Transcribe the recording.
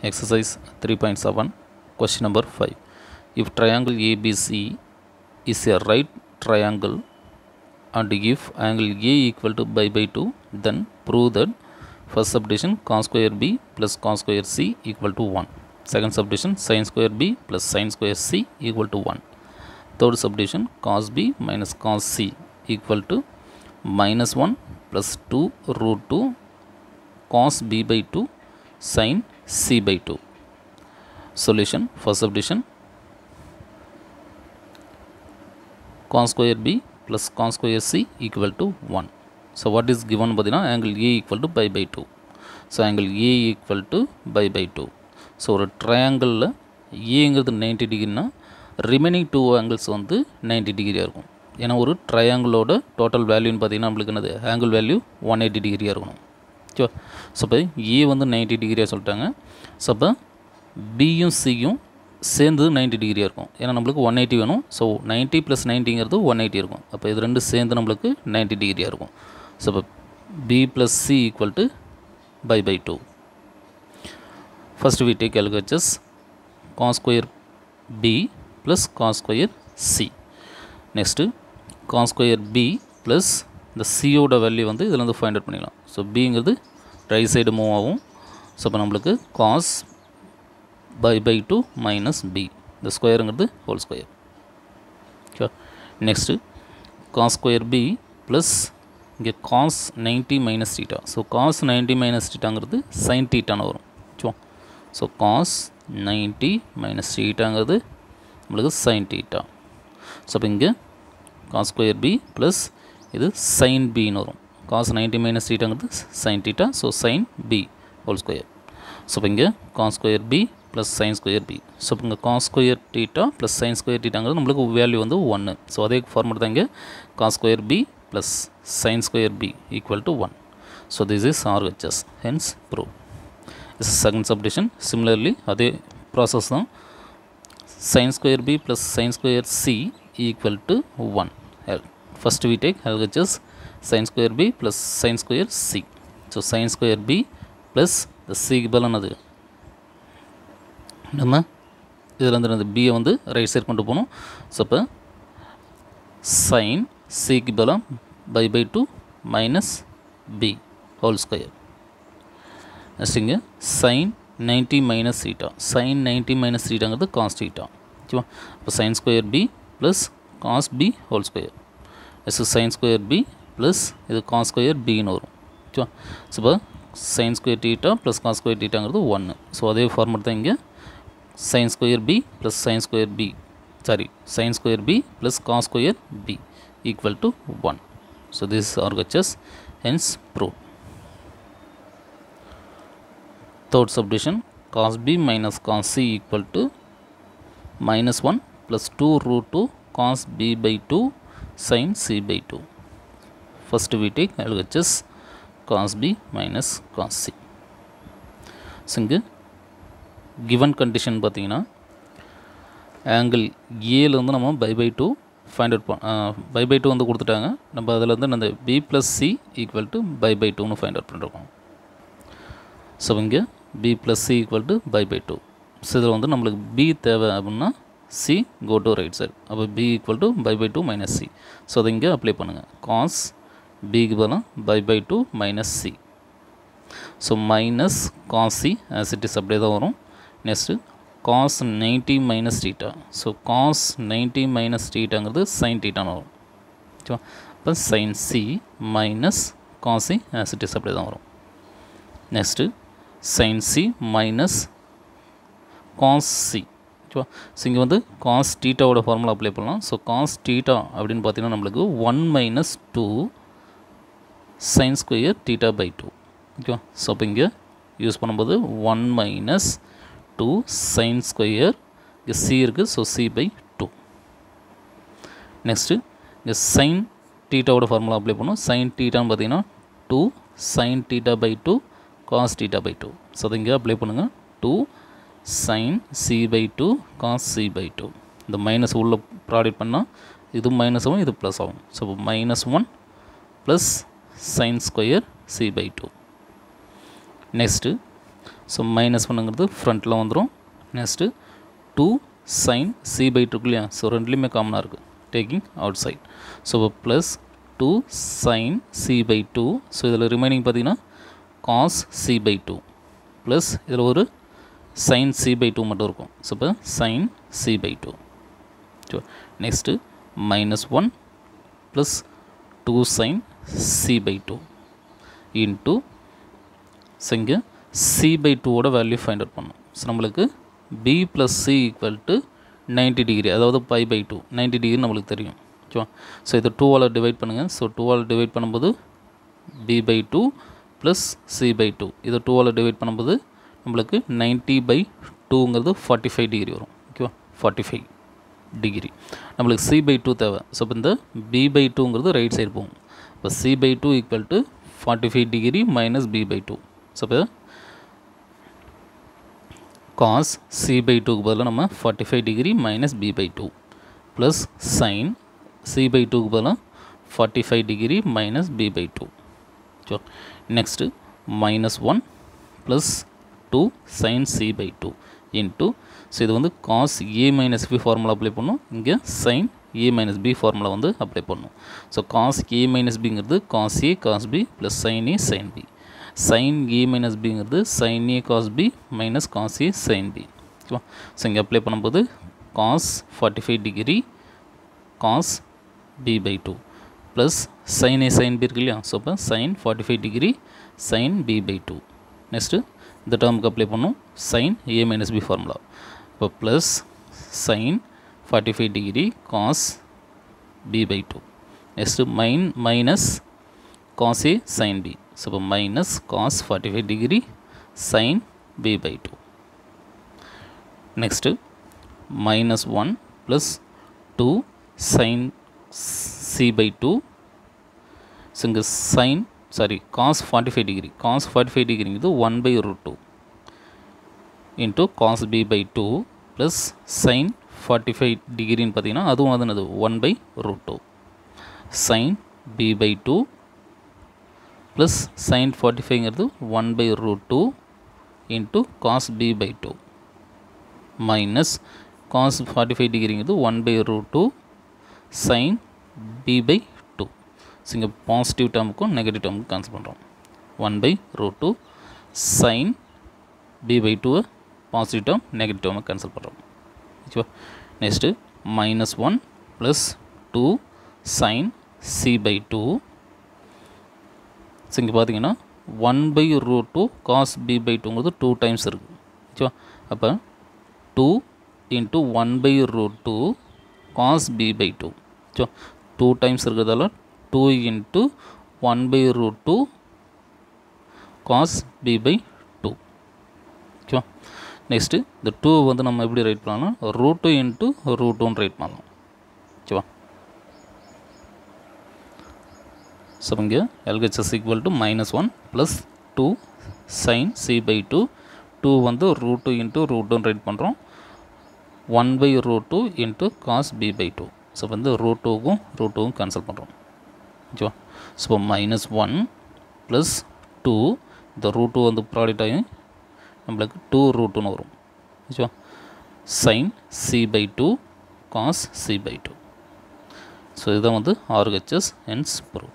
Exercise 3.7 question number 5. If triangle ABC is a right triangle and if angle A equal to pi by 2, then prove that first subdivision cos square B plus cos square C equal to 1. Second subdivision sin square B plus sin square C equal to 1. Third subdivision cos B minus cos C equal to minus 1 plus 2 root 2 cos B by 2 sin C by 2. Solution: first subdivision cos square B plus cos square C equal to 1. So what is given பார்த்தீங்கன்னா angle A equal to pi by 2. So angle A equal to pi by 2. So ஒரு triangle Aங்கிறது 90 டிகிரினா remaining 2 angles வந்து 90 டிகிரியாக இருக்கும். ஏன்னா ஒரு ட்ரையாங்கிளோட total வேல்யூன்னு பார்த்தீங்கன்னா நம்மளுக்கு என்னது ஆங்கிள் வேல்யூ 180 டிகிரியாக இருக்கணும். ஓகே, ஸோ இப்போ ஏ வந்து 90 டிகிரியாக சொல்லிட்டாங்க. ஸோ அப்போ பியும் சியும் சேர்ந்து 90 டிகிரியாக இருக்கும். ஏன்னா நம்மளுக்கு 180 வேணும். ஸோ 90 + 90ங்கிறது 180 இருக்கும். அப்போ இது ரெண்டு சேர்ந்து நம்மளுக்கு 90 டிகிரியாக இருக்கும். ஸோ இப்போ B + C equal to pi by 2. First we take LHS cos square B plus cos square C. Next cos square B plus இந்த சியோட வேல்யூ வந்து இதில் வந்து ஃபைண்ட் அவுட் பண்ணிக்கலாம். ஸோ பிங்கிறது ரைட் சைடு மூவ் ஆகும். ஸோ இப்போ நம்மளுக்கு காஸ் by 2 மைனஸ் பி, இந்த ஸ்கொயருங்கிறது whole square. Okay, next cos square B plus இங்கே cos 90 minus theta. So cos 90 minus தீட்டாங்கிறது சைன் தீட்டான்னு வரும். ஸோ காஸ் 90 மைனஸ் தீட்டாங்கிறது நம்மளுக்கு சைன் தீட்டா. ஸோ இப்போ இங்கே காஸ் ஸ்கொயர் பி ப்ளஸ் இது சைன் பின்னு வரும். காஸ் 90 மைனஸ் தீட்டாங்கிறது sine theta. So sine B whole square. So இப்போ இங்கே cos square B plus sine square B. So இப்போ இங்கே cos square theta plus sine square தீட்டாங்கிறது நம்மளுக்கு வேல்யூ வந்து 1. ஸோ அதே ஃபார்மேட் தான் இங்கே cos square B plus sine square B equal to 1. So this is RHS, hence prove. This is second subdivision. Similarly அதே process தான். sin square b plus sin square c equal to 1. First we take LHS sin square b plus sin square c. So sin square b plus the c க்கு பதிலா என்னது நம்ம இதில் வந்து அந்த b வந்து ரைட் சைடு கொண்டு போகணும். ஸோ இப்போ sin c க்கு பதிலா pi by 2 minus b whole square. Next இங்கே sine 90 minus theta. Sine 90 minus தீட்டாங்கிறது காஸ் தீட்டா. ஓகேவா, இப்போ sine square B plus cos B whole square. Yes sine square B plus இது காஸ் ஸ்கொயர் பின்னு வரும். ஓகேவா, ஸோ இப்போ sine square theta plus cos square தீட்டாங்கிறது 1. ஸோ அதே ஃபார்மேட் தான் இங்கே sine square B plus sine square B sine square B plus cos square B equal to 1. So this is RHS, hence prove. Third subdivision cos b minus cos c equal to minus 1 plus 2 root 2 cos b by 2 sin c by 2. First we take LHS cos b minus cos c. So இங்கே given condition பார்த்தீங்கன்னா angle ஏலேருந்து நம்ம pi by 2 find out pi by 2 வந்து கொடுத்துட்டாங்க. நம்ம அதில் வந்து அந்த b plus c equal to pi by 2ன்னு ஃபைண்ட் அவுட் பண்ணிருக்கோம். ஸோ இங்கே b plus c equal to pi by 2. So இதில் வந்து நம்மளுக்கு b தேவை அப்படின்னா c go to right side. அப்போ b equal to pi by 2 minus c. So அதை இங்கே அப்ளை பண்ணுங்கள். cos bக்கு பதிலாக pi by 2 minus c. So minus cos c as it is அப்படியே தான் வரும். Next cos 90 minus theta. So cos 90 minus தீட்டாங்கிறது sin தீட்டான்னு வரும். ஓகேவா, இப்போ sin c minus cos c as it is அப்படியே தான் வரும். Next sin c minus cos C. ஓகேவா, ஸோ இங்கே வந்து காஸ் டீட்டாவோட ஃபார்முலா அப்ளை பண்ணலாம். ஸோ காஸ் டீட்டா அப்படின்னு பார்த்தீங்கன்னா நம்மளுக்கு 1 minus 2 sine square theta by 2. ஓகேவா, ஸோ இப்போ இங்கே யூஸ் பண்ணும்போது 1 மைனஸ் 2 சைன் ஸ்கொயர் இங்கே சி இருக்குது. So C by 2. நெக்ஸ்ட்டு இங்கே சைன் டீட்டாவோட ஃபார்முலா அப்ளை பண்ணும். சைன் டீட்டான்னு பார்த்தீங்கன்னா 2 sine theta by 2 cos theta by 2. So அதை இங்கே அப்ளை பண்ணுங்கள். 2 sin c by 2 cos c by 2. இந்த மைனஸ் உள்ள ப்ராடக்ட் பண்ணால் இது மைனஸ் ஆகும், இது ப்ளஸ் ஆகும். So -1 plus sin square c by 2. Next so minus ஒன்றுங்கிறது ஃப்ரண்ட்டில் வந்துடும். நெக்ஸ்ட்டு 2 sin c by 2 இல்லையா, ஸோ ரெண்டுலேயுமே காமனாக இருக்குது, taking out side. So plus 2 sin c by 2. So இதில் ரிமைனிங் பார்த்தீங்கன்னா cos c by 2 ப்ளஸ் இதில் ஒரு sin c by 2 மட்டும் இருக்கும். ஸோ இப்போ sin c by 2. So next minus 1 plus 2 sin c by 2 into so இங்கே c by 2ஓட value find out பண்ணணும். ஸோ நம்மளுக்கு b plus c equal to 90 degree, அதாவது பை பை 2 90 டிகிரி நம்மளுக்கு தெரியும். ஓகேவா? ஸோ இதை 2ஆல் டிவைட் பண்ணுங்கள். ஸோ 2ஆல் டிவைட் பண்ணும்போது b by 2 plus c by 2, இதை 2ஆல் டிவைட் பண்ணும்போது நம்மளுக்கு 90 by 2ங்கிறது 45 டிகிரி வரும். ஓகேவா? 45 டிகிரி. நம்மளுக்கு c by 2 தேவை. ஸோ இப்போ இந்த b by 2ங்கிறது ரைட் சைடு போகும். இப்போ c by 2 equal to 45 degree minus b by 2. So இப்போ cos c by 2க்கு பதிலாக நம்ம 45 degree minus b by 2 plus sin c by 2க்கு பதிலாக 45 degree minus b by 2. So next minus 1 plus 2 sin c by 2 into, so இது வந்து cos a minus b formula apply பண்ணும், இங்கே sin a minus b formula வந்து apply பண்ணும். So cos a minus பிங்கிறது cos a cos b plus sin a sin b. sin a minus b ங்கிறது sin a cos b minus cos a sin b. ஓகேவா? So இங்கே apply பண்ணும்போது cos 45 degree cos b by 2 plus sin a sin b இருக்கு இல்லையா, so இப்போ sin 45 degree sin b by 2. Next இந்த டேர்முக்கு apply பண்ணும் sin a minus b formula. இப்போ plus sin 45 degree cos b by 2. Next minus cos a sin b. So இப்போ minus cos 45 degree sin b by 2. Next minus 1 plus 2 sin c by 2. So இங்கே cos 45 degree, cos 45 டிகிரிங்கிறது 1 by root 2 into cos b by 2 plus sin 45 டிகிரின்னு பார்த்தீங்கன்னா அதுவும் அதுனது 1 by root 2 sin b by 2 plus sin 45ங்கிறது 1 by root 2 into cos b by 2 minus cos 45 டிகிரிங்கிறது 1 by root 2 sin b by 2. So இங்கே positive டேர்முக்கும் negative டேர்முக்கும் cancel பண்ணுறோம். 1 by root 2 sin b by 2 positive term negative டேர்மை cancel பண்ணுறோம். ஓகேவா? Next minus 1 plus 2 sin c by 2. So இங்கே பார்த்தீங்கன்னா 1 by root 2 cos b by 2ங்கிறது 2 times இருக்குது. ஓகேவா? அப்போ 2 into 1 by root 2 cos b by 2. ஓகேவா? 2 டைம்ஸ் இருக்கிறதால 2 into 1 by root 2 cos b by 2. ஓகேவா? நெக்ஸ்ட்டு இந்த 2 வந்து நம்ம எப்படி ரைட் பண்ணலாம்னா root 2 இன்ட்டு root 2ன்னு ரைட் பண்ணலாம். ஓகேவா? ஸோ இங்கே LHS equal to minus 1 plus 2 sin c by 2. 2 வந்து root 2 இன்ட்டு root 2 ரைட் பண்ணுறோம். 1 by root 2 into cos b by 2. So வந்து root 2க்கும் root 2க்கும் கேன்சல் பண்ணுறோம். ஓகேவா? ஸோ மைனஸ் 1 ப்ளஸ் 2, இந்த root 2 வந்து ப்ராடக்ட் ஆகி நம்மளுக்கு 2 root 2ன்னு வரும். ஓகேவா? sin c by 2 cos c by 2. So இதுதான் வந்து RHS hence proof.